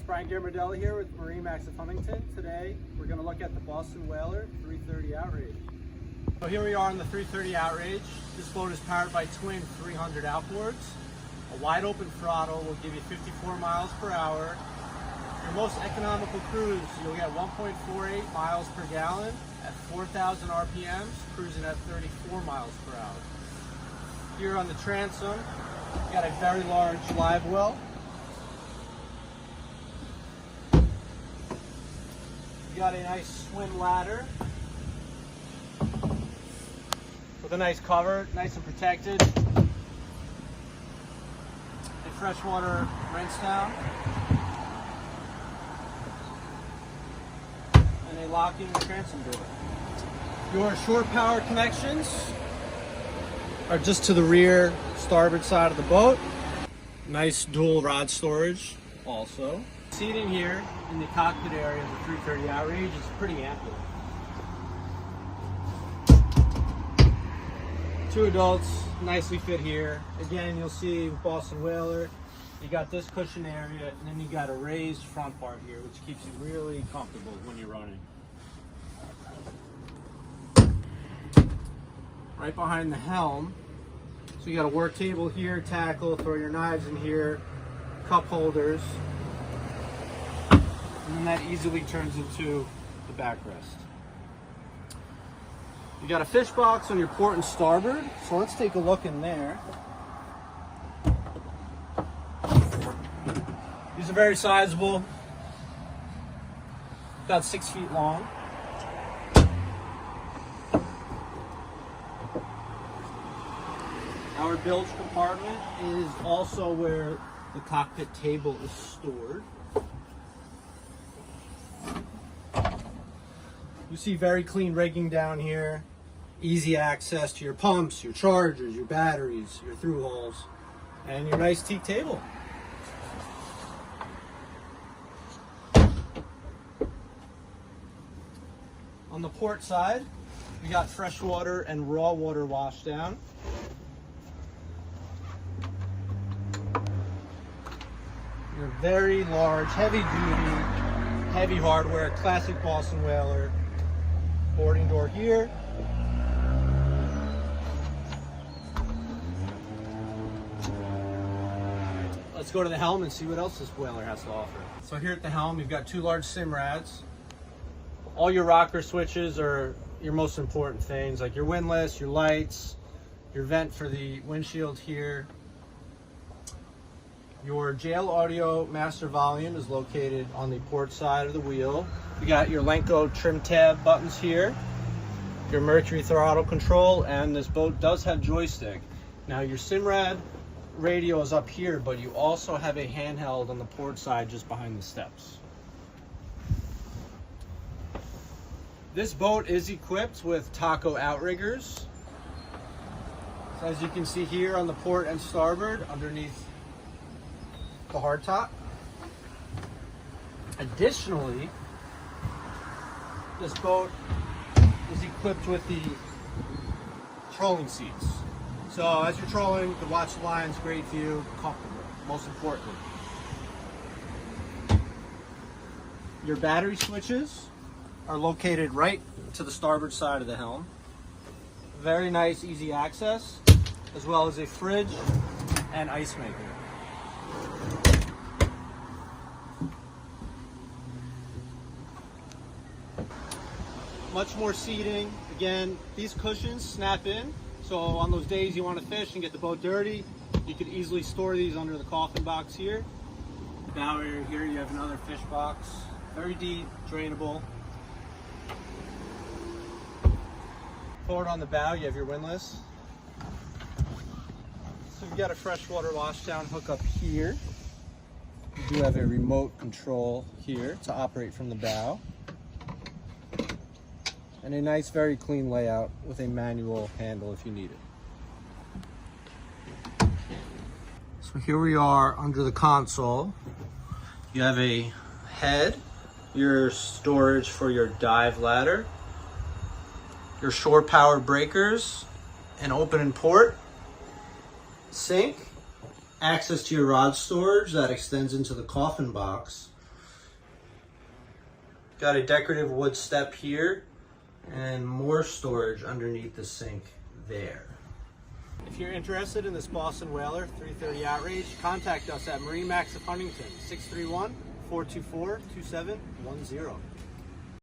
Here with MarineMax Huntington. Today we're going to look at the Boston Whaler 330 Outrage. So here we are on the 330 Outrage. This boat is powered by twin 300 outboards. A wide open throttle will give you 54 miles per hour. Your most economical cruise, you'll get 1.48 miles per gallon at 4,000 RPMs, cruising at 34 miles per hour. Here on the transom, you got a very large livewell. You got a nice swim ladder with a nice cover, nice and protected. A freshwater rinse down. And a locking transom door. Your shore power connections are just to the rear starboard side of the boat. Nice dual rod storage also. Seating here in the cockpit area of the 330 Outrage is pretty ample. 2 adults, nicely fit here. Again, you'll see with Boston Whaler, you got this cushion area, and then you got a raised front part here, which keeps you really comfortable when you're running. Right behind the helm, so you got a work table here, tackle, throw your knives in here, cup holders. And then that easily turns into the backrest. You got a fish box on your port and starboard, so let's take a look in there. These are very sizable, about 6 feet long. Our bilge compartment is also where the cockpit table is stored. You see very clean rigging down here, easy access to your pumps, your chargers, your batteries, your through holes, and your nice teak table. On the port side, we got freshwater and raw water washdown. Your very large, heavy duty, heavy hardware, classic Boston Whaler. Boarding door here. Let's go to the helm and see what else this Whaler has to offer. So here at the helm, you've got 2 large sim rads. All your rocker switches are your most important things, like your windlass, your lights, your vent for the windshield here. Your jail audio master volume is located on the port side of the wheel. You got your Lenco trim tab buttons here, your Mercury throttle control, and this boat does have joystick. Now your Simrad radio is up here, but you also have a handheld on the port side just behind the steps. This boat is equipped with Taco outriggers. So as you can see here on the port and starboard underneath the hardtop. Additionally, this boat is equipped with the trolling seats. So as you're trolling, the watch the lines, great view, comfortable, most importantly. Your battery switches are located right to the starboard side of the helm. Very nice, easy access, as well as a fridge and ice maker. Much more seating. Again, these cushions snap in, so on those days you want to fish and get the boat dirty, you could easily store these under the coffin box here. Bow area here, you have another fish box, very deep, drainable. Forward on the bow, you have your windlass. So you've got a freshwater washdown hookup here. You do have a remote control here to operate from the bow. And a nice, very clean layout with a manual handle if you need it. So here we are under the console. You have a head, your storage for your dive ladder, your shore power breakers, an open and port, sink, access to your rod storage that extends into the coffin box, Got a decorative wood step here and more storage underneath the sink there. If you're interested in this Boston Whaler 330 Outrage, contact us at MarineMax Huntington, 631-424-2710.